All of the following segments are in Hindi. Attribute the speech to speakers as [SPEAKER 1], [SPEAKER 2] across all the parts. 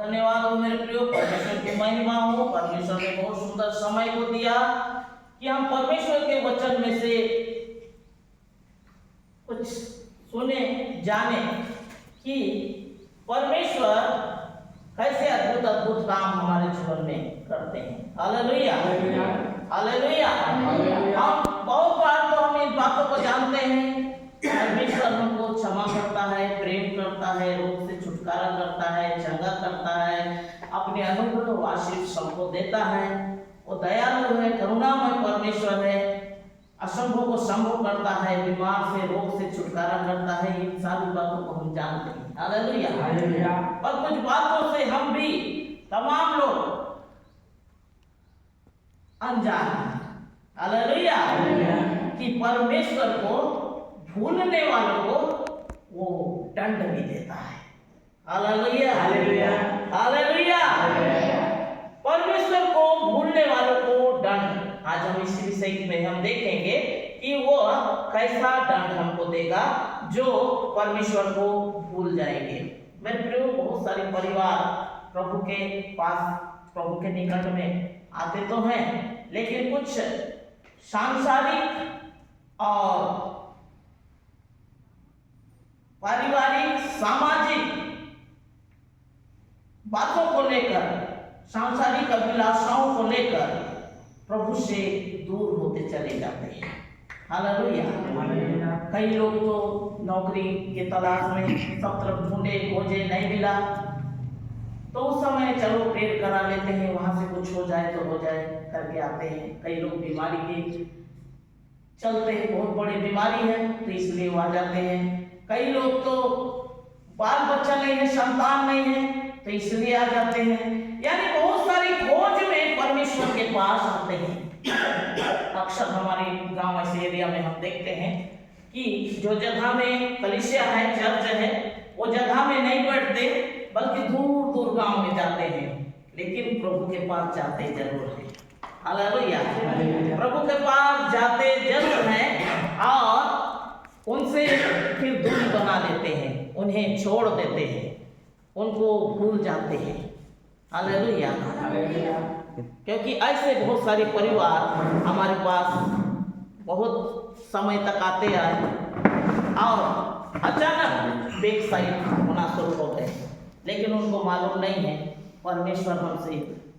[SPEAKER 1] धन्यवाद हो मेरे प्रियो, परमेश्वर की महिमा हो। परमेश्वर ने बहुत सुंदर समय को दिया कि हम परमेश्वर के वचन में से कुछ सुने जाने कि परमेश्वर कैसे अद्भुत अद्भुत काम हमारे जीवन में करते हैं। Hallelujah hallelujah. हम बहुत बार तो हम इन बातों को जानते हैं, परमेश्वर हमको क्षमा करता है, प्रेम करता है, रोग से छुटकारा करता है, चंगा करता है, अपने अनुग्रह आशीष सबको देता है। वो दयालु है, करुणामय परमेश्वर है, असंभव को संभव करता है, बीमार से रोग से छुटकारा करता है। इन सारी बातों को हम जानते हैं। हालेलुया। और कुछ बातों से हम भी तमाम लोग अनजान हैं। हालेलुया। कि परमेश्वर को भूलने वालों को वो दंड भी देता है। Hallelujah hallelujah. परमेश्वर को भूलने वालों को दंड, आज हम इस विषय में हम देखेंगे कि वो कैसा दंड हमको देगा जो परमेश्वर को भूल जाएंगे। मेरे प्रियो, बहुत सारे परिवार प्रभु के पास, प्रभु के निकट में आते तो हैं, लेकिन कुछ सांसारिक और पारिवारिक सामाजिक बातों को लेकर, सांसारिक अभिलाषाओं को लेकर प्रभु से दूर होते चले जाते हैं। हालेलुया। कई लोग तो नौकरी के तलाश में सब तरफ ढूंढे, खोजे, नहीं मिला तो उस समय चलो प्रेयर करा लेते हैं, वहां से कुछ हो जाए तो हो जाए करके आते हैं। कई लोग बीमारी के चलते, बहुत बड़ी बीमारी है तो इसलिए वो आ जाते हैं। कई लोग तो बाल बच्चा नहीं है, संतान नहीं है तो इसलिए आ जाते हैं। यानी बहुत सारी खोज में परमेश्वर के पास आते हैं। अक्सर हमारे गांव ऐसे एरिया में हम देखते हैं कि जो जगह में कलीसिया है, चर्च है, वो जगह में नहीं बैठते बल्कि दूर दूर गांव में जाते हैं, लेकिन प्रभु के पास जाते जरूर हैं। हालेलुया। प्रभु के पास जाते जरूर हैं और उनसे फिर दूरी बना लेते हैं, उन्हें छोड़ देते हैं, उनको भूल जाते हैं। हालेलुया। क्योंकि ऐसे बहुत सारे परिवार हमारे पास बहुत समय तक आते आए और अचानक बेक साइड होना शुरू हो गए, लेकिन उनको मालूम नहीं है परमेश्वर हमसे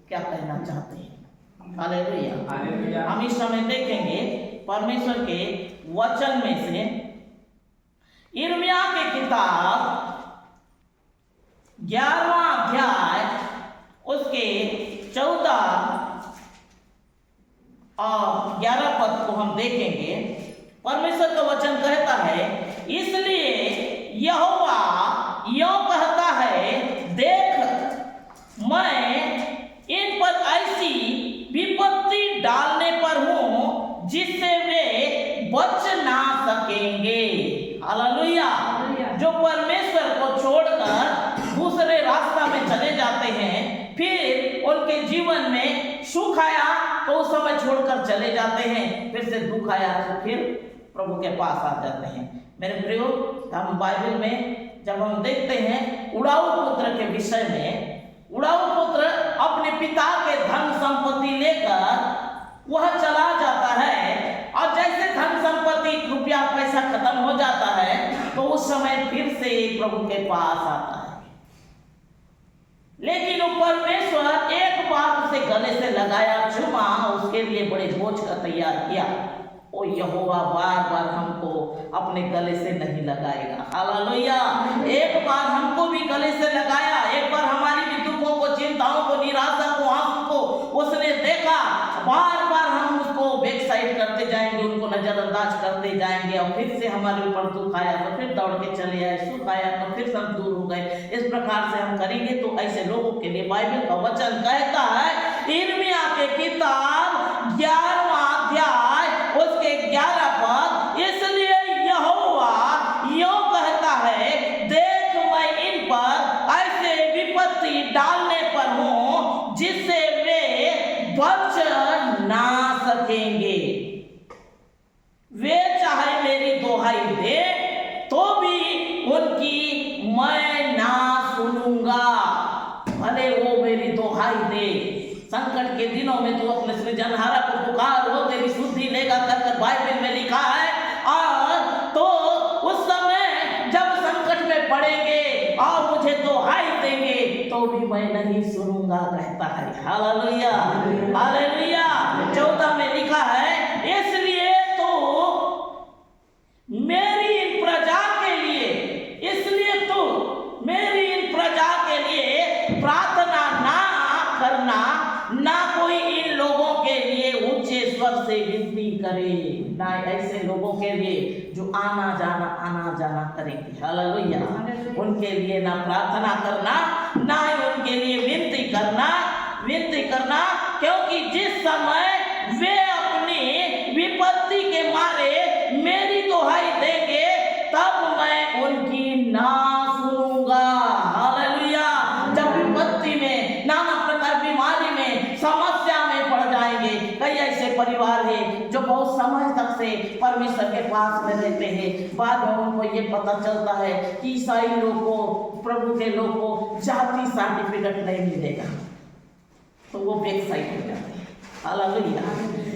[SPEAKER 1] क्या कहना चाहते हैं। हालेलुया। हम इस समय देखेंगे परमेश्वर के वचन में से यिर्मयाह की किताब 11वां अध्याय उसके 14 और 11 पद को हम देखेंगे। परमेश्वर का वचन कहता है, इसलिए यहोवा यूं कहता है, देख मैं इन पर ऐसी विपत्ति डालने पर हूं जिससे वे बच ना सकेंगे। हालेलुया। जो परमेश्वर को छोड़कर दूसरे रास्ता में चले जाते हैं, फिर उनके जीवन में सुख आया तो उस समय छोड़कर चले जाते हैं, फिर से दुख आया तो फिर प्रभु के पास आ जाते हैं। मेरे प्रियो, हम बाइबल में जब हम देखते हैं उड़ाऊ पुत्र के विषय में, उड़ाऊ पुत्र अपने पिता के धन संपत्ति लेकर वह चला जाता है और जैसे धन संपत्ति, रुपया पैसा खत्म हो जाता है तो उस समय फिर से प्रभु के पास आता है। लेकिन वो परमेश्वर एक बार उसे गले से लगाया, चुमा, उसके लिए बड़े बोझ का तैयार किया। ओ यहोवा बार बार हमको अपने गले से नहीं लगाएगा। हालेलुया। एक बार हमको भी गले से लगाया, एक बार हमारी भी दुखों को, चिंताओं को, निराशा को, आंसू को उसने देखा। बार बार हम उसको बैक साइड करते जाएंगे, उनको नजरअंदाज करते जाएंगे और फिर से हमारे ऊपर दुख आया तो फिर दौड़ के चले आए, सुख आया तो फिर सब दूर हो गए। इस प्रकार से हम करेंगे तो ऐसे लोगों के लिए बाइबल का वचन कहता है, यिर्मयाह की किताब 11वां अध्याय उसके 11 पद, इसलिए यहोवा यूं कहता है, देख मैं इन पर ऐसे विपत्ति डालने पर हूं जिससे वे बच ना सकेंगे। वे चाहे मेरी दोहाई दे तो भी उनकी मैं ना सुनूंगा। भले मेरी दुहाई दे। संकट के दिनों में तू अपने सृजनहारा को पुकार, वो तेरी शुद्धि लेगा कर बाइबल में लिखा है। और तो उस समय जब संकट में पड़ेंगे और मुझे दुहाई देंगे तो भी मैं नहीं सुनूंगा, कहता है। Hallelujah, hallelujah. 14 में लिखा है, इसलिए तो मेरी इन प्रजा के लिए, इसलिए तो मेरी इन प्रजा के लिए प्रार्थना ना करना, ना कोई इन लोगों के लिए ऊंचे स्वर से विनती करे, ना ऐसे लोगों के लिए जो आना जाना करेंगे। हालेलुया। उनके लिए ना प्रार्थना करना, ना ही उनके लिए विनती करना, क्योंकि जिस समय वे अपनी विपत्ति के मारे मेरी दुहाई देंगे तब मैं उनकी ना सुनूंगा। हालेलुया। जब विपत्ति में, नाना प्रकार बीमारी में, समस्या में पड़ जाएंगे। कई ऐसे परिवार है जो बहुत समय तक से परमेश्वर के पास में रहते हैं, बाद में उनको ये पता चलता है कि ईसाई लोग को, प्रभु के लोग को जाति सर्टिफिकेट नहीं मिलेगा, तो वो बेकसाइड हो जाते हैं। हालेलुया।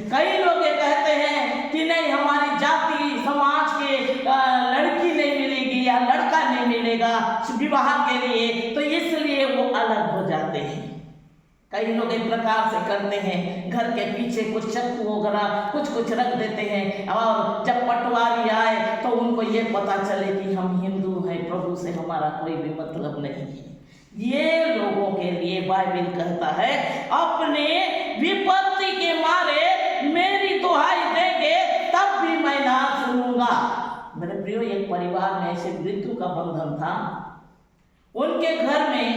[SPEAKER 1] कई लोग ये कहते हैं कि नहीं, हमारी जाति समाज के लड़की नहीं मिलेगी या लड़का नहीं मिलेगा विवाह के लिए, तो इसलिए वो अलग हो जाते हैं। कई लोग एक प्रकार से करते हैं, घर के पीछे कुछ चक्कू वगैरह कुछ रख देते हैं, और जब पटवारी आए तो उनको ये पता चले कि हम हिंदू हैं, प्रभु से हमारा कोई भी मतलब नहीं है। ये लोगों के लिए बाइबल कहता है, अपने विपत्ति के मारे मेरी दुहाई देंगे तब भी मैं ना सुनूंगा। मेरे प्रियो, एक परिवार में ऐसे मृत्यु का बंधन था। उनके घर में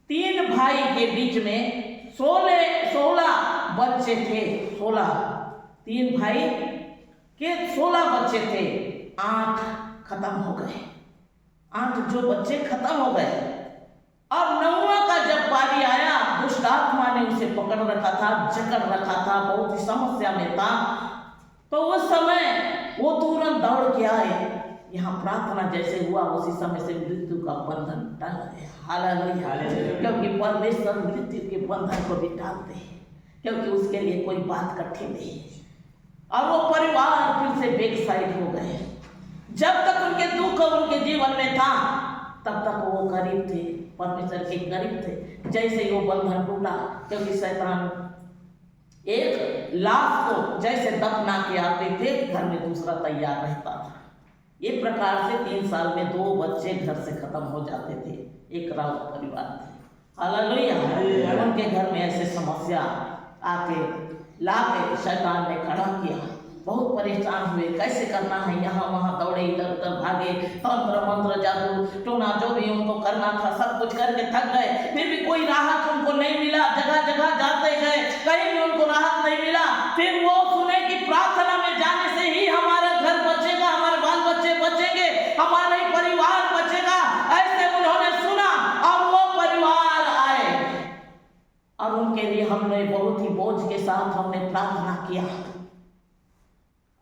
[SPEAKER 1] 3 भाई के बीच में 16 बच्चे थे। 3 भाई के 16 बच्चे थे। 8 खत्म हो गए। 8 जो बच्चे खत्म हो गए, और 9वां का जब बारी आया, दुष्ट आत्मा ने उसे पकड़ रखा था, जकड़ रखा था, बहुत ही समस्या में था। तो उस समय वो तुरंत दौड़ के आए। यहाँ प्रार्थना जैसे हुआ उसी समय से मृत्यु का बंधन टल गया। हालेलुया। क्योंकि परमेश्वर मृत्यु के बंधन को भी टालते हैं, क्योंकि उसके लिए कोई बात कठिन नहीं है। और वो परिवार फिर से बेकसाइड हो गए। जब तक उनके दुख उनके जीवन में था तब तक वो करीब थे, परमेश्वर के करीब थे। जैसे ही वो बंधन टूटा, क्योंकि शैतान एक लाश को जैसे दफना के आते थे, घर में दूसरा तैयार रहता था। ये प्रकार से 3 साल में 2 बच्चे घर से खत्म हो जाते थे। एक राउत परिवार थे। हालेलुया। उनके घर में ऐसे समस्या आके लाके शैतान ने खड़ा किया। बहुत परेशान हुए, कैसे करना है, यहाँ वहाँ दौड़े, इधर उधर भागे, तंत्र मंत्र जादू टोना जो भी उनको करना था सब कुछ करके थक गए। फिर भी कोई राहत उनको नहीं मिला। जगह जगह जाते गए, कहीं भी उनको राहत नहीं मिला। फिर वो सुने कि प्रार्थना में जाने से ही हमारा घर बचेगा, हमारे बाल बच्चे बचेंगे, हमारा ही परिवार बचेगा। ऐसे उन्होंने सुना और वो परिवार आए, और उनके लिए हमने बहुत ही बोझ के साथ हमने प्रार्थना किया।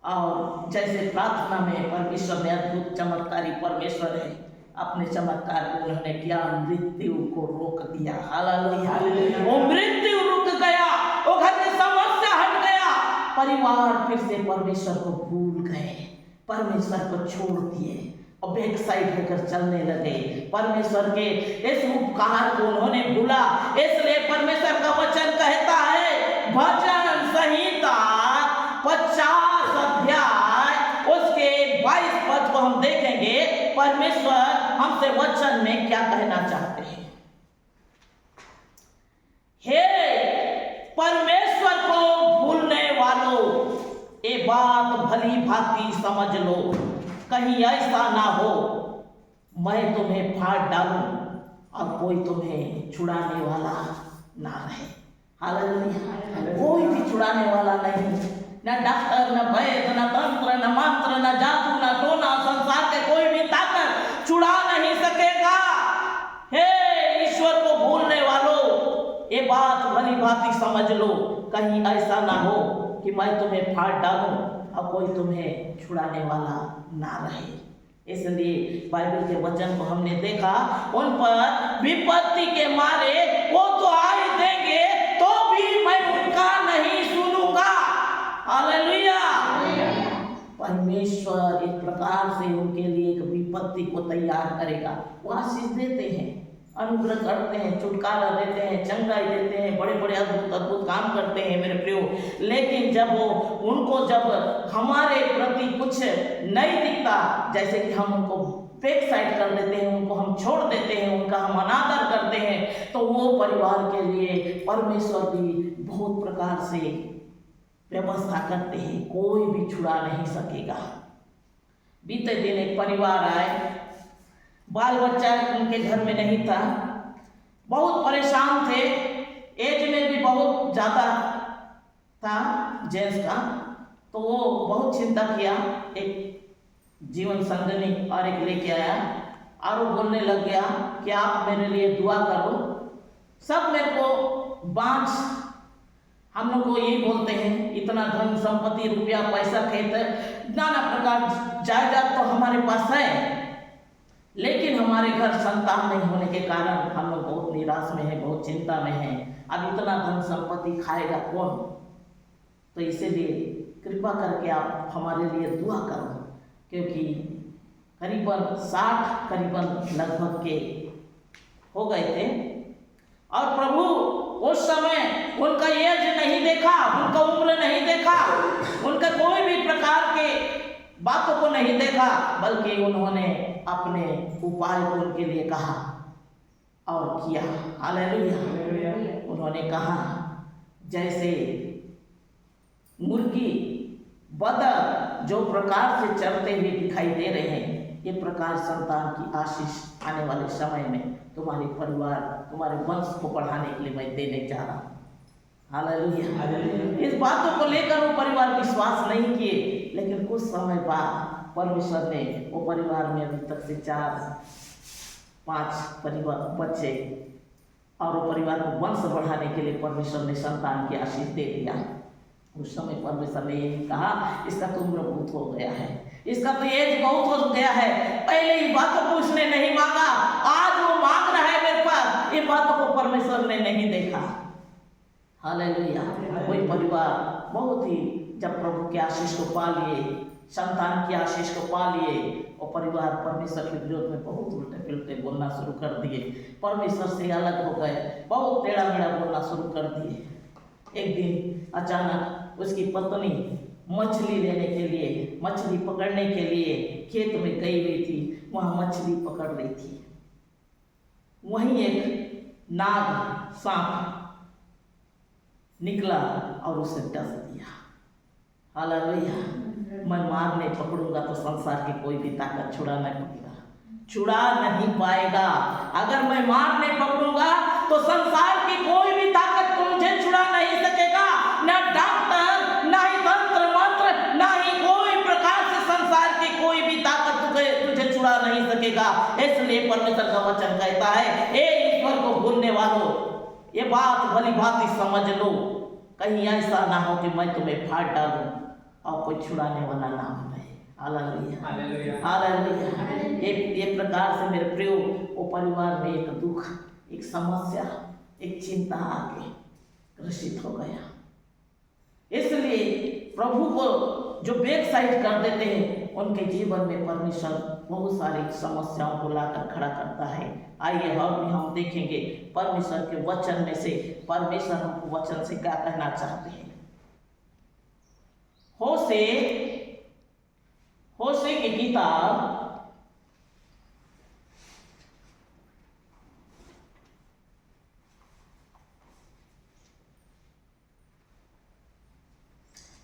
[SPEAKER 1] और जैसे प्रार्थना में परमेश्वर ने अद्भुत चमत्कारी परमेश्वर है, अपने चमत्कार को उन्होंने किया, मृत्यु को रोक दिया। हालेलुया। वो मृत्यु रुक गया, वो घर की समस्या हट गया। परिवार फिर से परमेश्वर को भूल गए, परमेश्वर को छोड़ दिए और बेकसाइड होकर चलने लगे। परमेश्वर के इस उपकार को उन्होंने भूला। इसलिए परमेश्वर का वचन कहता है, भजन संहिता 50 अध्याय उसके 22 पद को हम देखेंगे। परमेश्वर हमसे वचन में क्या कहना चाहते हैं। हे परमेश्वर को भूलने वालों, ये बात भली भांति समझ लो, कहीं ऐसा ना हो मैं तुम्हें फाड़ डालूं और कोई तुम्हें छुड़ाने वाला ना रहे। हालेलुया। कोई भी छुड़ाने वाला नहीं, न डॉक्टर, न वैद्य, न तंत्र, न मंत्र, न जादू, न टोना, संसार के कोई भी ताकत छुड़ा नहीं सकेगा। हे ईश्वर को भूलने वालों, ये बात भली भांति समझ लो, कहीं ऐसा ना हो कि मैं तुम्हें फाड़ डालूं और कोई तुम्हें छुड़ाने वाला ना रहे। इसलिए बाइबल के वचन को हमने देखा, उन पर विपत्ति के मारे वो व्यक्ति को तैयार करेगा। वो आशीष देते हैं, अनुग्रह करते हैं, छुटकारा देते हैं, चंगाई देते हैं, बड़े बड़े अद्भुत अद्भुत काम करते हैं मेरे प्रियो। लेकिन जब वो उनको जब हमारे प्रति कुछ नहीं दिखता, जैसे कि हम उनको बैक साइड कर देते हैं, उनको हम छोड़ देते हैं, उनका हम अनादर करते हैं, तो वो परिवार के लिए परमेश्वर भी बहुत प्रकार से व्यवस्था करते हैं, कोई भी छुड़ा नहीं सकेगा। बीते दिन एक परिवार आए, बाल बच्चा उनके घर में नहीं था, बहुत परेशान थे, एज में भी बहुत ज़्यादा था जेंट्स का, तो वो बहुत चिंता किया। एक जीवन संगनी और एक लेके आया और वो बोलने लग गया कि आप मेरे लिए दुआ करो। सब मेरे को बांझ, हम लोग को ये बोलते हैं, इतना धन संपत्ति, रुपया पैसा, खेत, नाना प्रकार जायदाद तो हमारे पास है, लेकिन हमारे घर संतान नहीं होने के कारण हम लोग बहुत निराश में हैं, बहुत चिंता में हैं। अब इतना धन संपत्ति खाएगा कौन? तो इसीलिए कृपा करके आप हमारे लिए दुआ करो, क्योंकि करीबन 60 लगभग के हो गए थे और प्रभु उस समय उनका एज नहीं देखा, उनका उम्र नहीं देखा, उनका कोई भी प्रकार के बातों को नहीं देखा, बल्कि उन्होंने अपने उपाय को उनके लिए कहा और किया। हालेलुया। उन्होंने कहा जैसे मुर्गी बदर जो प्रकार से चलते हुए दिखाई दे रहे हैं, ये प्रकार संतान की आशीष आने वाले समय में तुम्हारे परिवार, तुम्हारे वंश को बढ़ाने के लिए मैं देने जा रहा हूँ। हालेलुया। इस बातों को लेकर वो परिवार विश्वास नहीं किए, लेकिन कुछ समय बाद परमेश्वर ने वो परिवार में अभी तक से 4-5 परिवार बच्चे, और वो परिवार को वंश बढ़ाने के लिए परमेश्वर ने संतान की आशीष दे दिया। उस समय परमेश्वर ने ये कहा, इसका तो उम्र बहुत हो गया है, इसका तो एज बहुत हो गया है, पहले इन बातों को उसने नहीं मांगा, आज वो मांग रहा है मेरे पास, इन बातों को परमेश्वर ने नहीं देखा। हालेलुया। कोई परिवार बहुत ही जब प्रभु की आशीष को पा लिए, संतान की आशीष को पा लिए, और परिवार परमेश्वर के विरोध में बहुत उल्टे पिलटे बोलना शुरू कर दिए, परमेश्वर से अलग हो गए, बहुत टेढ़ा मेढ़ा बोलना शुरू कर दिए। एक दिन अचानक उसकी पत्नी मछली लेने के लिए, मछली पकड़ने के लिए खेत में गई हुई थी, वहाँ मछली पकड़ रही थी, वहीं एक नाग सांप निकला और उसे डस दिया। हालेलुया। मैं मार नहीं पकड़ूंगा तो संसार की कोई भी ताकत छुड़ा नहीं पाएगा। अगर मैं मार नहीं पकड़ूंगा तो संसार की कोई भी ताकत तुझे छुड़ा नहीं सकेगा, न डॉक्टर, न ही तंत्र मंत्र, न ही कोई प्रकार से संसार की कोई भी ताकत तुझे छुड़ा नहीं सकेगा। इसलिए परमेश्वर का वचन कहता है, हे ईश्वर को भूलने वालों, ये बात भली भांति समझ लो, कहीं ऐसा ना हो कि मैं तुम्हें फाड़ डालूं और कोई छुड़ाने वाला ना हो। हालेलुया। हालेलुया। ये प्रकार से मेरे प्रियो, वो परिवार में एक दुख, एक समस्या, एक चिंता आके ग्रसित हो गया। इसलिए प्रभु को जो बैक साइड कर देते हैं, उनके जीवन में परमेश्वर बहुत सारी समस्याओं को लाकर खड़ा करता है। आइए और भी हम देखेंगे परमेश्वर के वचन में से परमेश्वर हमको वचन से क्या कहना चाहते हैं। होशे की किताब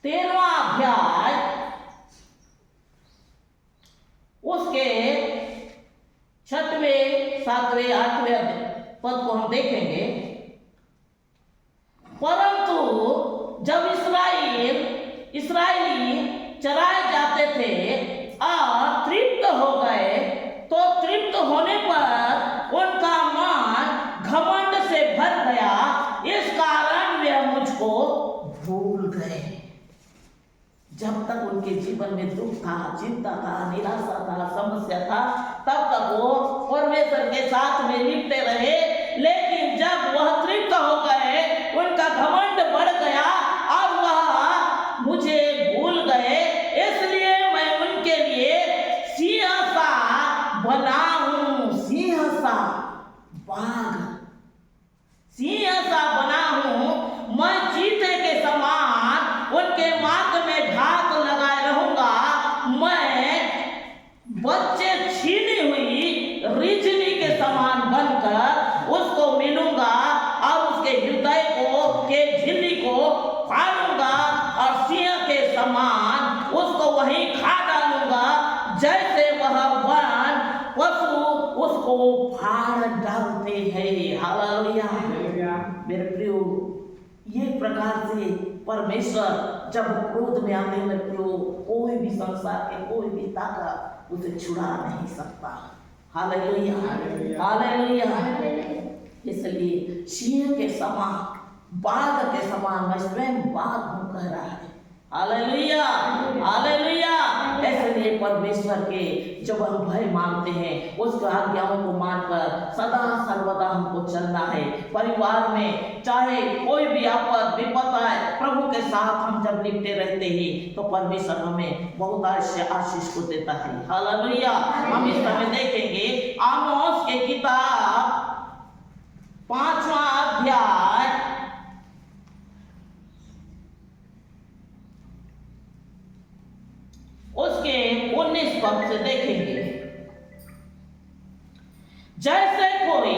[SPEAKER 1] 13वां अध्याय उसके 6वें, 7वें, 8वें पद को हम देखेंगे। परंतु जब इस्राएली चराए जाते थे और तृप्त हो गए, तो तृप्त होने पर उनका मन घमंड से भर गया, इस कारण वे मुझको भूल गए। जब तक उनके जीवन में दुख था, चिंता था, निराशा था, समस्या था, तब तक वो परमेश्वर के साथ में लिपटे रहे। लेकिन जब वह तृप्त हो गए, उनका घमंड बढ़ गया और वह मुझे भूल गए। इसलिए मैं उनके लिए सिंह सा वहीं खा डालूंगा जैसे वह वन पशु उसको फाड़ डालते हैं। हालेलुया। मेरे प्रियो, ये प्रकार से परमेश्वर जब क्रोध में आते हैं मेरे प्रियो, कोई भी संसार के कोई भी ताकत उसे छुड़ा नहीं सकता। Hallelujah, hallelujah. इसलिए सिंह के समान, बाघ के समान मैं स्वयं बाघ हूँ कह रहा है। Hallelujah, hallelujah. इसलिए परमेश्वर के जब हम भय मानते हैं, उसकी आज्ञाओं को मानकर सदा सर्वदा हमको चलना है। परिवार में चाहे कोई भी आपद विपद आए, प्रभु के साथ हम जब लिपटे रहते हैं तो परमेश्वर हमें बहुत आशीष को देता है। हालेलुया। हम इस समय देखेंगे आमोस के किताब 5वां अध्याय उसके 19 पद से देखेंगे। जैसे कोई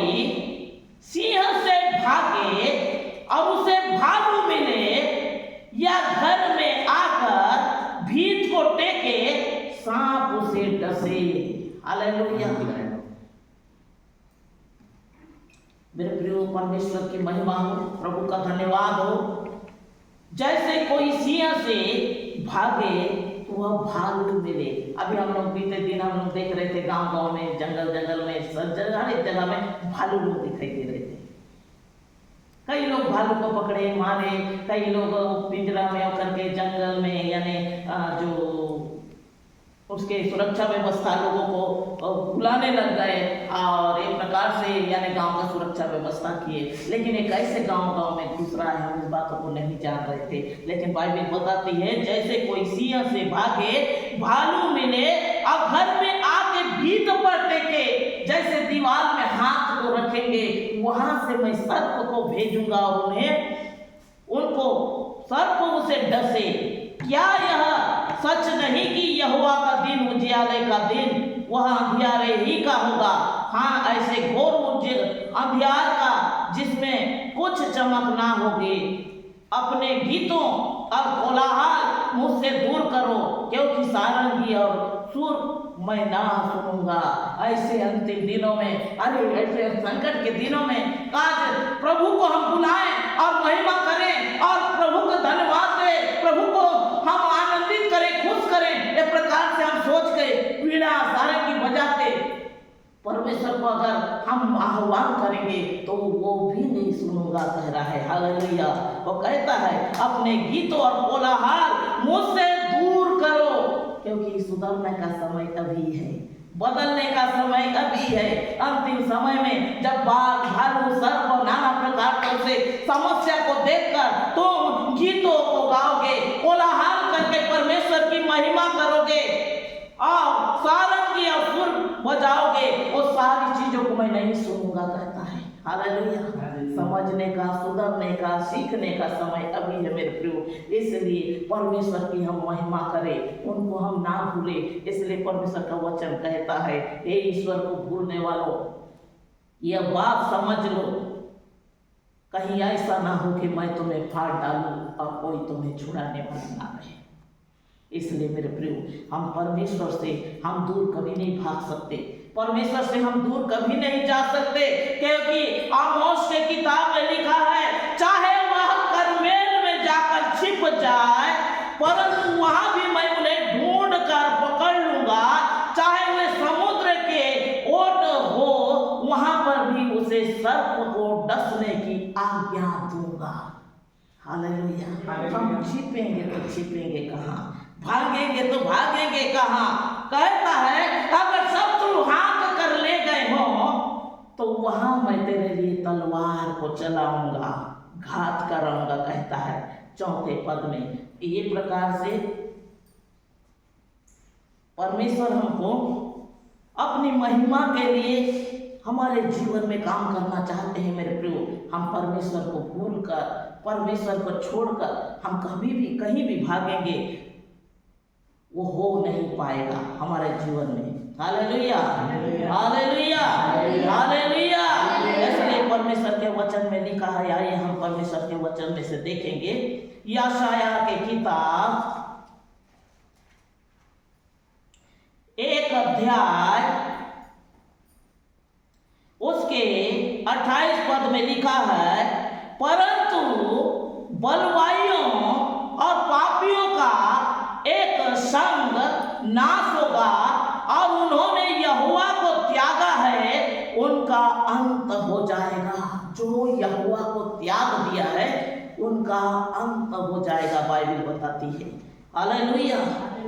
[SPEAKER 1] सिंह से भागे और उसे भालू मिले या घर में आकर भीत को टेके सांप उसे डसे। हालेलुया। मेरे प्रियो, परमेश्वर की महिमा हो, प्रभु का धन्यवाद हो। जैसे कोई सिंह से भागे तो वह भालू मिले। अभी हम लोग बीते दिन हम लोग देख रहे थे गांव में, जंगल में, सब जगह, हर एक जगह में भालू लोग दिखाई दे रहे थे। कई लोग भालू को पकड़े मारे, कई लोग पिंजरा में होकर के जंगल में यानी जो उसके सुरक्षा व्यवस्था लोगों को बुलाने लग गए और एक प्रकार से यानी गांव का सुरक्षा व्यवस्था किए। लेकिन एक ऐसे गांव में घुस रहा है, हम इस बातों को नहीं जान रहे थे। लेकिन बाइबल बताती है जैसे कोई सिंह से भागे भालू मिले और घर में आके भीत पर टेके, जैसे दीवार में हाथ को रखेंगे वहां से मैं सर्प को भेजूंगा और उनको सर्प उसे डसे। क्या यह सच नहीं कि यहोवा का दिन उजियाले का दिन वह अंधियारे ही का होगा? हाँ, ऐसे घोर अंधियार का जिसमें कुछ चमक ना होगी। अपने गीतों और कोलाहल मुझसे दूर करो, क्योंकि सारंगी और सुर मैं ना सुनूंगा। ऐसे अंतिम दिनों में, अरे ऐसे संकट के दिनों में आज प्रभु को हम बुलाएं और महिमा करें और प्रभु को धन्यवाद दें, प्रभु को हम आनंदित करें, खुश करें। एक प्रकार से हम सोच के पीड़ा सारंगी बजा के परमेश्वर को अगर हम आह्वान करेंगे तो वो भी नहीं सुनूंगा कह रहा है। हालेलुया। वो कहता है अपने गीतों और कोलाहल मुझसे दूर करो, क्योंकि सुधरने का समय अभी है, बदलने का समय अभी है। अंतिम समय में जब बाघ, भालू, सर्प और नाना प्रकार से समस्या को देखकर तुम गीतों को गाओगे, कोलाहल करके परमेश्वर की महिमा करोगे और सारंगी और सुर बजाओगे, वो सारी चीजों को मैं नहीं सुनूंगा कहता है। हालेलुया। समझने का, सुधरने का, सीखने का समय अभी है मेरे प्रियो। इसलिए परमेश्वर की हम महिमा करें, उनको हम ना भूले। इसलिए परमेश्वर का वचन कहता है, हे ईश्वर को भूलने वालों, यह बात समझ लो, कहीं ऐसा ना हो कि मैं तुम्हें फाड़ डालूं और कोई तुम्हें छुड़ाने वाला ना रहे। इसलिए मेरे प्रियो, हम परमेश्वर से हम दूर कभी नहीं भाग सकते, परमेश्वर से हम दूर कभी नहीं जा सकते, क्योंकि आमोस के किताब में लिखा है चाहे वह करमेल में जाकर छिप जाए, परंतु वहां भी मैं उन्हें ढूंढ कर पकड़ लूंगा। चाहे वे समुद्र के ओट हो, वहां पर भी उसे सर्प को डसने की आज्ञा दूंगा। हालेलुया। हम छिपेंगे तो छिपेंगे कहाँ, भागेंगे तो भागेंगे कहाँ? कहता है अगर शत्रु हाथ कर ले गए हो तो वहां मैं तेरे लिए तलवार को चलाऊंगा, घात कराऊंगा कहता है 4 पद में। ये प्रकार से परमेश्वर हमको अपनी महिमा के लिए हमारे जीवन में काम करना चाहते हैं मेरे प्रियो। हम परमेश्वर को भूलकर, परमेश्वर को छोड़कर हम कभी भी कहीं भी भागेंगे, वो हो नहीं पाएगा हमारे जीवन में। Hallelujah, hallelujah, hallelujah. इसलिए परमेश्वर के वचन में लिखा है, आइए हम परमेश्वर के वचन में से देखेंगे यशायाह के किताब 1 अध्याय उसके 28 पद में लिखा है, परंतु बलवाइयों और पापियों का एक संग नाश होगा और उन्होंने यहोवा को त्यागा है, उनका अंत हो जाएगा। जो यहोवा को त्याग दिया है उनका अंत हो जाएगा, बाइबल बताती है। हालेलुया।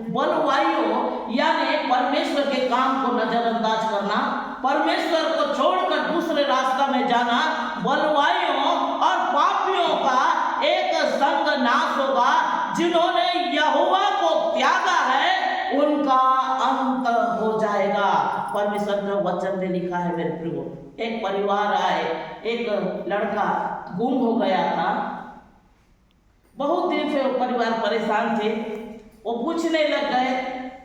[SPEAKER 1] बलवाइयों यानी परमेश्वर के काम को नजरअंदाज करना, परमेश्वर को छोड़कर दूसरे रास्ता में जाना। बलवाइयों और पापियों का एक संग नाश होगा, जिन्होंने यहोवा को त्यागा है उनका अंत हो जाएगा। परमेश्वर का वचन में लिखा है मेरे प्रियो, एक परिवार आए, एक लड़का गुम हो गया था। बहुत दिन से वो परिवार परेशान थे। वो पूछने लग गए,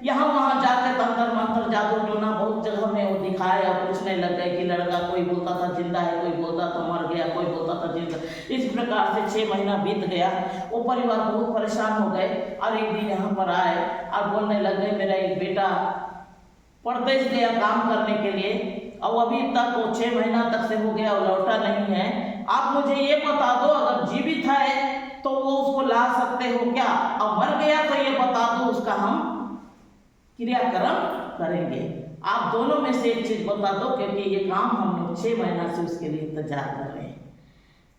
[SPEAKER 1] यहाँ वहाँ जाकर तंत्र मंत्र जादू टोना बहुत जगह में वो दिखाया। पूछने लग गए कि लड़का, कोई बोलता था जिंदा है, कोई बोलता था मर गया, कोई बोलता था जिंदा। इस प्रकार से 6 महीना बीत गया। वो परिवार बहुत परेशान हो गए और एक दिन यहाँ पर आए और बोलने लग गए, मेरा एक बेटा परदेश गया काम करने के लिए और अभी तक वो 6 महीना तक से हो गया, वो लौटा नहीं है। आप मुझे ये बता दो, अगर जीवित है तो वो उसको ला सकते हो क्या, और मर गया तो ये बता दो, उसका हम क्रियाक्रम करेंगे। आप दोनों में से एक चीज बता दो, क्योंकि ये काम हम लोग 6 महीना से उसके लिए इंतजार कर रहे हैं।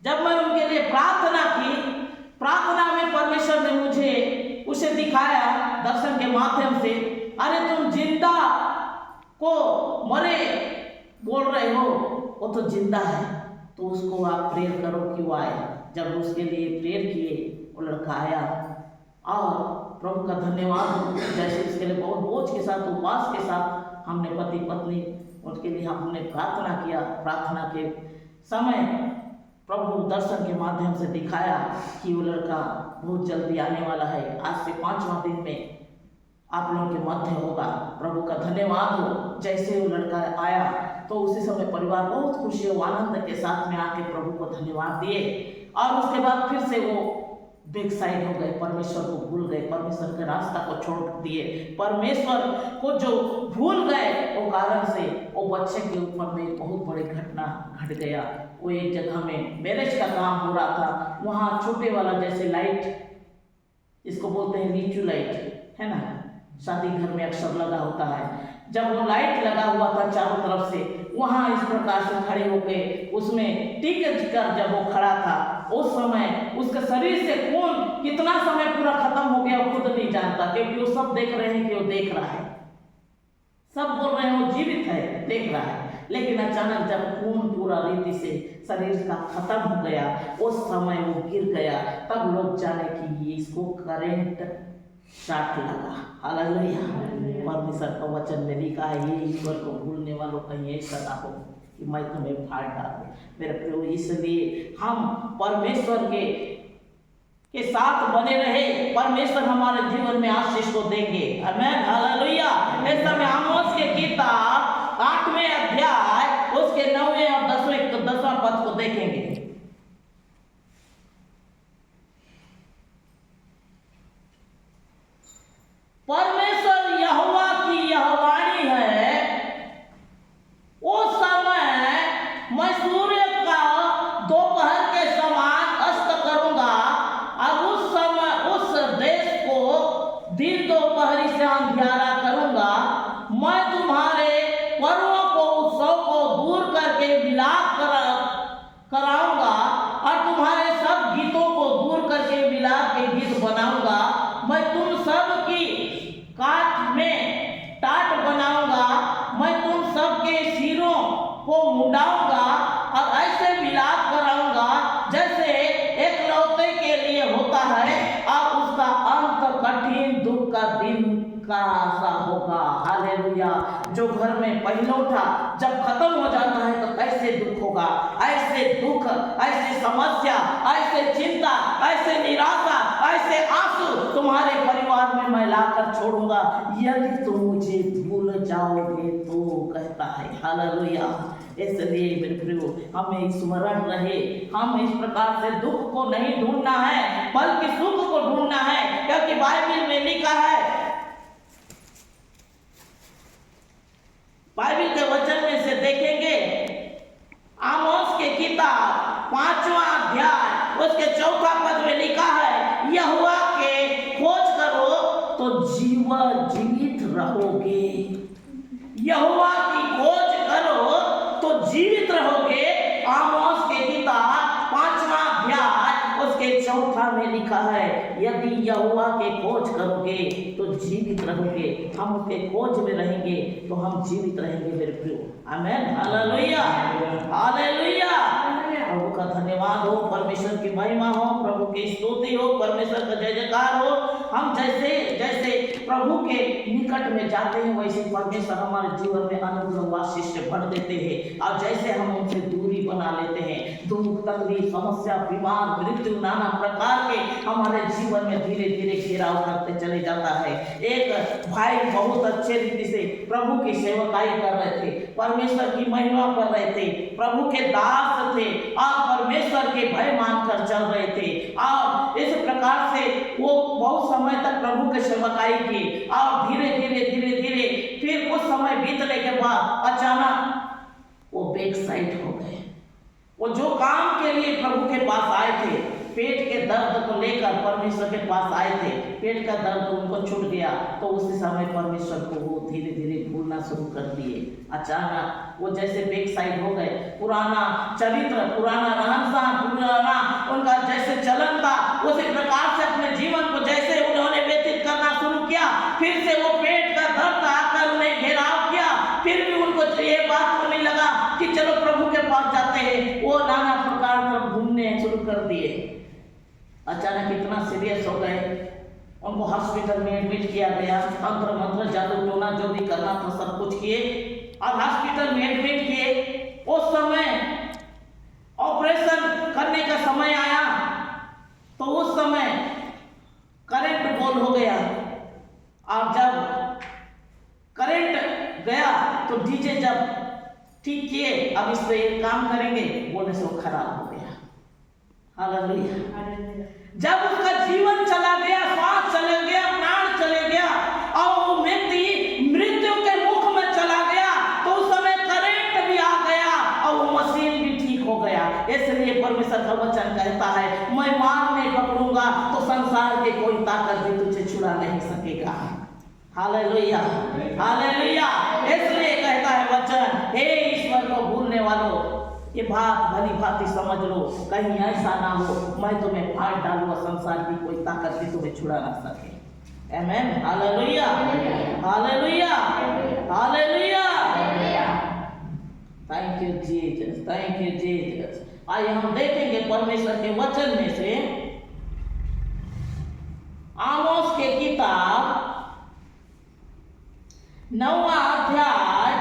[SPEAKER 1] जब मैं उनके लिए प्रार्थना की, प्रार्थना में परमेश्वर ने मुझे उसे दिखाया दर्शन के माध्यम से, अरे तुम जिंदा को मरे बोल रहे हो, वो तो जिंदा है, तो उसको आप प्रेयर करो कि वो आए। जब उसके लिए प्रेयर किए, वो लड़का आया और प्रभु का धन्यवाद हो। जैसे उसके लिए बहुत बोझ के साथ, उपवास के साथ हमने पति पत्नी उसके लिए हमने प्रार्थना किया। प्रार्थना के समय प्रभु दर्शन के माध्यम से दिखाया कि वो लड़का बहुत जल्दी आने वाला है। आज से 5वां दिन में आप लोगों के मध्य होगा। प्रभु का धन्यवाद हो। जैसे वो लड़का आया तो उसी समय परिवार बहुत खुशी और आनंद के साथ में आके प्रभु को धन्यवाद दिए और उसके बाद फिर से वो बैक साइड हो गए, परमेश्वर को भूल गए, परमेश्वर के रास्ता को छोड़ दिए। परमेश्वर को जो भूल गए वो कारण से वो बच्चे के ऊपर में बहुत बड़ी घटना घट गया। वो एक जगह में मैरिज का काम हो रहा था, वहाँ छोटे वाला जैसे लाइट, इसको बोलते हैं लीचू लाइट, है ना, शादी घर में अक्सर लगा होता है। जब वो लाइट लगा हुआ था चारों तरफ से, वहाँ इस प्रकार से खड़े होके उसमें टिक कर जब वो खड़ा था, उस समय उसके शरीर से खून कितना समय पूरा खत्म हो गया वो खुद नहीं जानता, क्योंकि वो सब देख रहे हैं कि वो देख रहा है, सब बोल रहे हैं वो जीवित है, देख रहा है। लेकिन अचानक जब खून पूरा रीति से शरीर का खत्म हो गया, उस समय वो गिर गया। तब लोग जाने कि ये इसको करंट शॉट लगा। हालेलुया। परमेश्वर का वचन में लिखा है, ये ईश्वर को भूलने वालों का ये सदा हो कि मैं तुम्हें फाड़ डालूं। मेरे प्रियो, इसलिए हम परमेश्वर के साथ बने रहे, परमेश्वर हमारे जीवन में आशीष को देंगे। आमीन। हालेलुया। इस समय आमोस के किताब 8वें अध्याय उसके 9वें और 10वां पद को देखेंगे। परमेश्वर यहोवा की यह वाणी है, उस समय मैं सूर्य का दोपहर के समान अस्त करूंगा और उस समय उस देश को दिन दोपहरी से अंधियारा करूंगा। मैं तुम्हारे पर्वों को, उत्सव को दूर करके विलाप कराऊंगा और तुम्हारे सब गीतों को दूर करके विलाप के गीत बनाऊंगा। मैं तुम सब की काट में टाट बनाऊंगा, मैं तुम सबके सिरों को मुंडाऊंगा और ऐसे विलाप कराऊंगा जैसे एक लौते के लिए होता है और उसका अंत कठिन दुख का दिन का सा होगा। हालेलुया। जो घर में पहिलौठा जब खत्म हो जाता है तो कैसे दुख होगा, ऐसे दुख, ऐसे समस्या, ऐसे चिंता, ऐसे निराशा, ऐसे आंसू तुम्हारे परिवार में मैं लाकर छोड़ूंगा यदि तुम मुझे भूल जाओगे तो, कहता है। हालेलुया। इसलिए मेरे प्रियो, हमें स्मरण रहे, हम इस प्रकार से दुख को नहीं ढूंढना है बल्कि सुख को ढूंढना है, क्योंकि बाइबल में लिखा है बाइबल के वचन में से देखेंगे, आमोस के किताब 5वां अध्याय उसके 4 पद में लिखा है, यहोवा के खोज करो तो जीवित रहोगे। यहोवा की खोज करो तो जीवित रहोगे। आमोस के किताब 5वां अध्याय उसके 4 में लिखा है, यदि यहोवा के खोज करोगे तो जीवित रहोगे। हम उसके खोज में रहेंगे तो हम जीवित रहेंगे मेरे प्रियो। आमेन, हालेलुया, हालेलुया। प्रभु का धन्यवाद हो, परमेश्वर की महिमा हो, प्रभु की स्तुति हो, परमेश्वर का जय जयकार हो। हम जैसे जैसे प्रभु के निकट में जाते हैं वैसे परमेश्वर हमारे जीवन में अनुग्रह आशीष भर देते हैं। और जैसे हम उनसे दूरी बना लेते हैं, दुख तकलीफ समस्या बीमार मृत्यु नाना प्रकार के हमारे जीवन में धीरे धीरे घेराव करते चले जाता है। एक भाई बहुत अच्छे रीति से प्रभु की सेवकाई कर रहे थे, परमेश्वर की महिमा कर रहे थे, प्रभु के दास थे और परमेश्वर के भय मानकर चल रहे थे। और इस प्रकार से वो बहुत समय तक प्रभु की सेवकाई की और धीरे धीरे धीरे धीरे फिर कुछ समय बीतने के बाद अचानक वो बैक साइड हो गए। वो जो काम के लिए प्रभु के पास आए थे, पेट के दर्द को लेकर परमेश्वर के पास आए थे, पेट का दर्द उनको छूट गया तो उसी समय परमेश्वर को वो धीरे धीरे भूलना शुरू कर दिए। अचानक वो जैसे बैक साइड हो गए, पुराना चरित्र, पुराना रहन-सहन, पुराना उनका जैसे चलन था उसी प्रकार से अपने जीवन को जैसे उन्होंने व्यतीत करना शुरू किया। फिर से वो पेट का दर्द आकर उन्हें घेराव किया। फिर भी उनको ये बात होने लगा कि चलो प्रभु के पास जाते हैं। वो नाना प्रकार का घूमने शुरू कर दिए। अचानक इतना सीरियस हो गए, उनको हॉस्पिटल में एडमिट किया गया। तंत्र मंत्र जादू टोना जो भी करना था सब कुछ किए और हॉस्पिटल में एडमिट किए। उस समय ऑपरेशन करने का समय आया तो उस समय करंट गोल हो गया। और जब करंट गया तो डीजे जब ठीक किए, अब इस पे काम करेंगे बोलने से वो खराब हो गया। हालेलुया। जब उसका जीवन चला गया, श्वास चला गया, प्राण चले गया और वो मृत्यु के मुख में चला गया तो उस समय करंट भी आ गया और वो मशीन भी ठीक हो गया। इसलिए परमेश्वर का वचन कहता है, मैं मार नहीं पकड़ूंगा तो संसार के कोई ताकत भी तुझे छुड़ा नहीं सकेगा। Hallelujah, hallelujah. इसलिए कहता है वचन, हे ईश्वर को भूलने वालों, ये बात भली भांति समझ लो, कहीं ऐसा ना हो मैं तुम्हें फाड़ डालूंगा, संसार की कोई ताकत भी तुम्हें छुड़ा ना सके। Amen, hallelujah, hallelujah, hallelujah. Thank you Jesus, thank you Jesus. आइए हम देखेंगे परमेश्वर के वचन में से आमोस के किताब 9वां अध्याय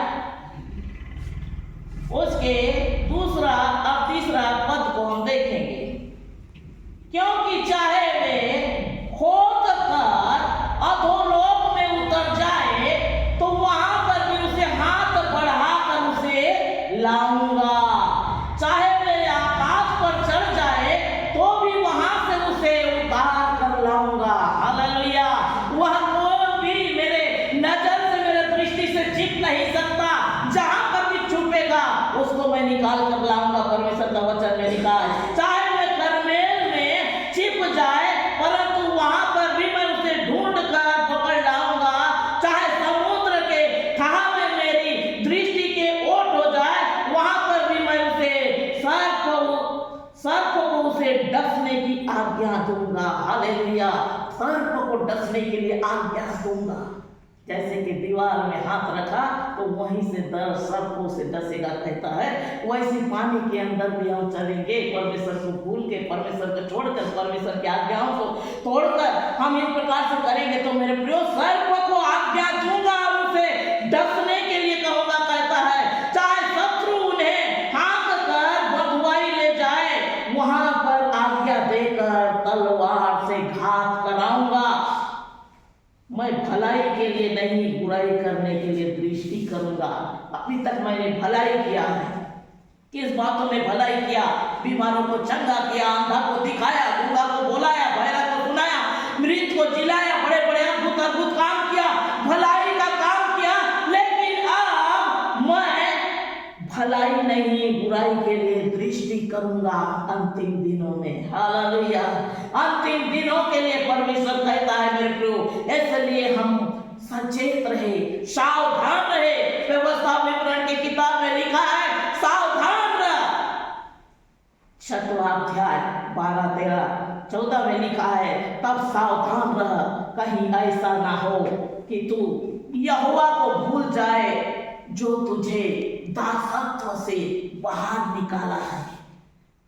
[SPEAKER 1] उसके 2 और 3 पद को हम देखेंगे। क्योंकि चाहे वे खोद कर अधोलोक में उतर जाए तो वहां पर भी उसे हाथ बढ़ाकर उसे लाऊंगा। चाहे वे आकाश पर चढ़ जाए तो भी वहां से उसे उतार कर लाऊंगा। हालेलुया। वह कोई भी मेरे नजर से, मेरे दृष्टि से छिप नहीं सकता। जहां पर भी छुपेगा उसको मैं निकाल कर लाऊंगा। परमेश्वर का वचन में लिखा है, चाहे वे करमेल में छिप जाए परंतु वहां पर भी मैं उसे ढूंढ कर पकड़ लाऊंगा। चाहे समुद्र के थाह में मेरी दृष्टि के ओट हो जाए वहां पर भी मैं उसे सर्प को उसे डसने की आज्ञा दूंगा। हालेलुया। सर्प को डसने के लिए आज्ञा दूंगा। जैसे कि दीवार में हाथ रखा तो वहीं से सर्पों से डसेगा कहता है, वैसे पानी के अंदर भी हम चलेंगे। परमेश्वर को भूल के, परमेश्वर को छोड़कर, परमेश्वर की आज्ञाओं को तोड़कर हम इस प्रकार से करेंगे तो मेरे प्रियो सर्प को आज्ञा दूंगा, उसे डसने के लिए कहूंगा। कहता है चाहे शत्रु उन्हें हाँक कर बंधुआई ले जाए वहां पर आज्ञा देकर तलवार से घात कराऊंगा। मैं भलाई के लिए नहीं बुराई करने के लिए दृष्टि करूंगा। अभी तक मैंने भलाई किया है। किस बातों में भलाई किया? बीमारों को चंगा किया, अंधा को दिखाया, गूंगा को बोलाया, बहरा को सुनाया, मृत को जिलाया, बड़े बड़े अद्भुत अद्भुत काम किया, भलाई का काम किया। लेकिन अब भलाई नहीं बुराई के लिए दृष्टि करूंगा अंतिम दिनों में। हालेलुया। अंतिम दिनों के लिए परमेश्वर कहता है मेरे प्रियो, इसलिए हम सचेत रहे, सावधान रहे। व्यवस्था विवरण की किताब में लिखा है सावधान रह। 6वां अध्याय 12, 13, 14 में लिखा है तब सावधान रह, कहीं ऐसा ना हो कि तू यहोवा को भूल जाए जो तुझे दासत्व से बाहर निकाला है।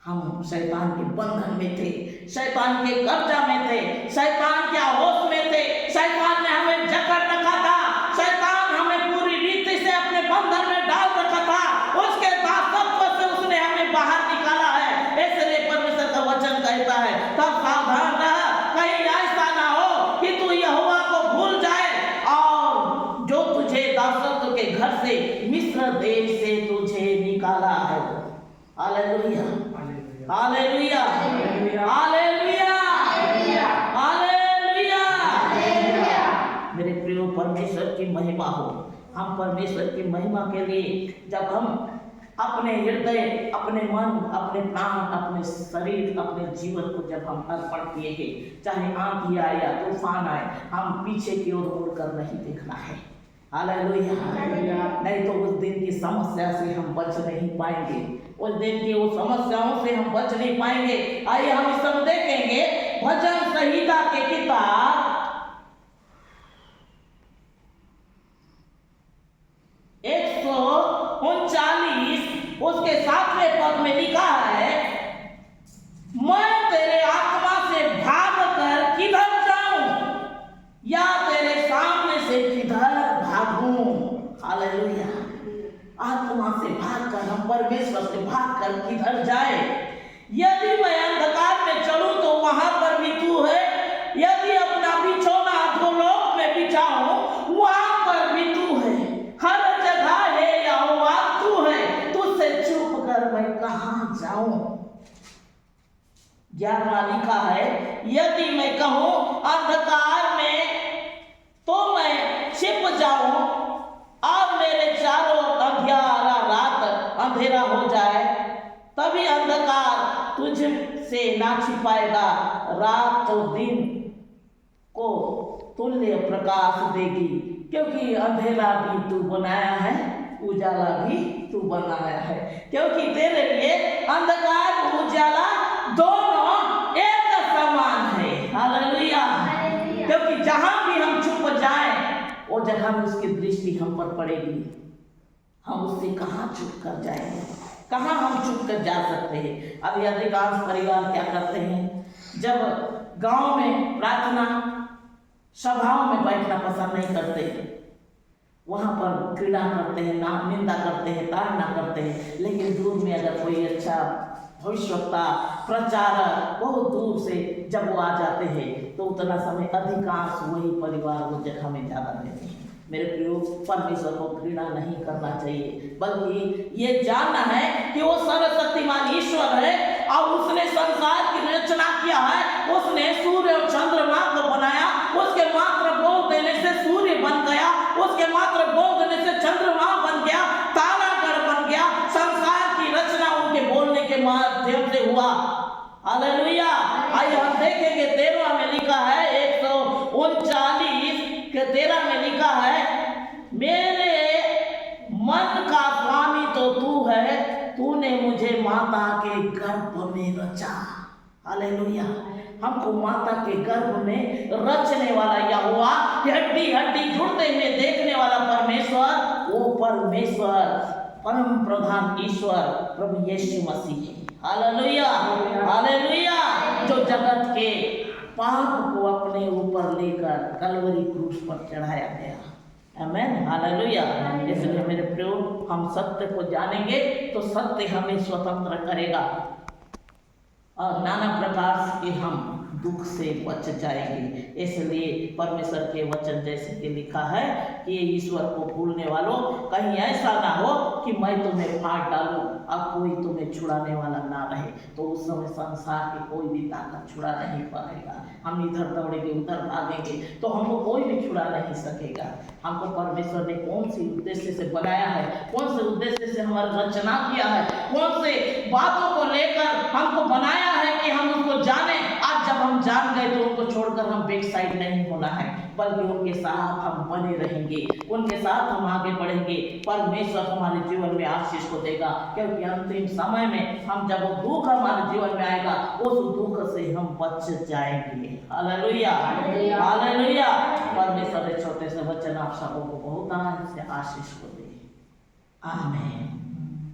[SPEAKER 1] हम शैतान के बंधन में थे, शैतान के कब्जा में थे, शैतान के आहोश में थे, शैतान ने हमें जकड़ रखा था, शैतान हमें पूरी रीति से अपने बंधन में डाल रखा था, उसके दासत्व से उसने हमें बाहर निकाला है। इसलिए परमेश्वर का वचन कहता है तब सावधान रह, कहीं ऐसा ना हो कि तू यहोवा को भूल जाए और जो तुझे दासत्व के घर से मिस्र देश से तुझे निकाला है। Hallelujah, hallelujah, hallelujah, hallelujah. मेरे प्रियो, परमेश्वर की महिमा हो। हम परमेश्वर की महिमा के लिए जब हम अपने हृदय, अपने मन, अपने प्राण, अपने शरीर, अपने जीवन को जब हम अर्पण किए हैं, चाहे आंधी आए या तूफान आए, हम पीछे की ओर मुड़कर नहीं देखना है। हालेलुया। नहीं तो उस दिन की समस्या से हम बच नहीं पाएंगे, उस दिन की उस समस्याओं से हम बच नहीं पाएंगे। आइए हम इस समय देखेंगे भजन संहिता की किताब 139 उसके 7वें पद में लिखा है मैं तेरे आत्मा से भाग कर किधर जाऊं या तेरे सामने से किधर भागूं। हालेलुया। आत्मा से भागकर, हम परमेश्वर से भागकर किधर जाए। यदि मैं अंधकार में चलूं तो वहां पर भी तू है, यदि अपना बिछौना अधोलोक में बिछाऊं वहां पर भी तू है। हर जगह है यहोवा तू है, तुझसे छुप कर मैं कहां जाऊं। 11वां लिखा है यदि मैं कहूं अंधकार में तो मैं छिप जाऊं और मेरे चारों अंधियारा रात अंधेरा हो जाए, तभी अंधकार तुझसे ना छिपाएगा, रात तो दिन को तुल्य प्रकाश देगी, क्योंकि अंधेरा भी तू बनाया है, उजाला भी तू बनाया है। क्योंकि तेरे लिए अंधकार उजाला दोनों एक समान है। हालेलुया। क्योंकि जहां भी हम छुप जाएं वो जगह में उसकी दृष्टि हम पर पड़ेगी। हम उससे कहां छुप कर जाएंगे, कहां हम छुप कर जा सकते हैं। अभी अधिकांश परिवार क्या करते हैं, जब गांव में प्रार्थना सभाओं में बैठना पसंद नहीं करते, वहां पर क्रीड़ा करते हैं, नाम निंदा करते हैं, ताड़ना करते हैं। लेकिन दूर में अगर कोई अच्छा भविष्यवक्ता, प्रचारक बहुत दूर से जब वो आ जाते हैं तो उतना समय अधिकांश वही परिवार वो जगह में ज़्यादा देते हैं। मेरे प्रियो, परमेश्वर को घृणा नहीं करना चाहिए, बल्कि ये जानना है कि वो सर्वशक्तिमान ईश्वर है और उसने संसार की रचना किया है। उसने सूर्य और चंद्रमा को बनाया, उसके मात्र बोल देने से सूर्य बन गया, उसके मात्र बोल देने से चंद्रमा बन गया, तारागण बन गया। संसार की रचना उनके बोलने के माध्यम से हुआ। हालेलुया। आइए हम देखेंगे 13 में लिखा है 139 के 13 में लिखा है मेरे मन का स्वामी तो तू है, तूने मुझे माता के गर्भ में रचा। हालेलुया। हमको माता के गर्भ में रचने वाला यहोवा, हड्डी हड्डी जुड़ते हुए देखने वाला परमेश्वर, वो परमेश्वर परम प्रधान ईश्वर प्रभु यीशु मसीह है। Hallelujah, hallelujah. जो जगत के पाप को अपने ऊपर लेकर कलवरी क्रूस पर चढ़ाया गया। आमीन, हालेलुया। इसलिए मेरे प्रियो, हम सत्य को जानेंगे तो सत्य हमें स्वतंत्र करेगा और नाना प्रकार के हम दुख से बच जाएंगे। इसलिए परमेश्वर के वचन जैसे कि लिखा है कि ईश्वर को भूलने वालों कहीं ऐसा ना हो कि मैं तुम्हें फाड़ डालूं और कोई तुम्हें छुड़ाने वाला ना रहे। तो उस समय संसार की कोई भी ताकत छुड़ा नहीं पाएगा। हम इधर दौड़ेंगे उधर भागेंगे तो हमको कोई भी छुड़ा नहीं सकेगा। हमको परमेश्वर ने कौन सी उद्देश्य से बनाया है, कौन से उद्देश्य से हमारी रचना किया है, कौन से बातों को लेकर हमको बनाया है कि हम उनको जाने। आज जब हम जान गए तो उनको छोड़कर हम बैक साइड नहीं होना है, बल्कि उनके साथ हम बने रहेंगे, उनके साथ हम आगे बढ़ेंगे। परमेश्वर हमारे जीवन में आशीष को देगा, क्योंकि अंतिम समय में हम जब वो दुख हमारे जीवन में आएगा उस दुख से हम बच जाएंगे। Hallelujah, hallelujah. परमेश्वर छोटे से वचन आप सबको बहुत आनंद से आशीष को दे। आमीन।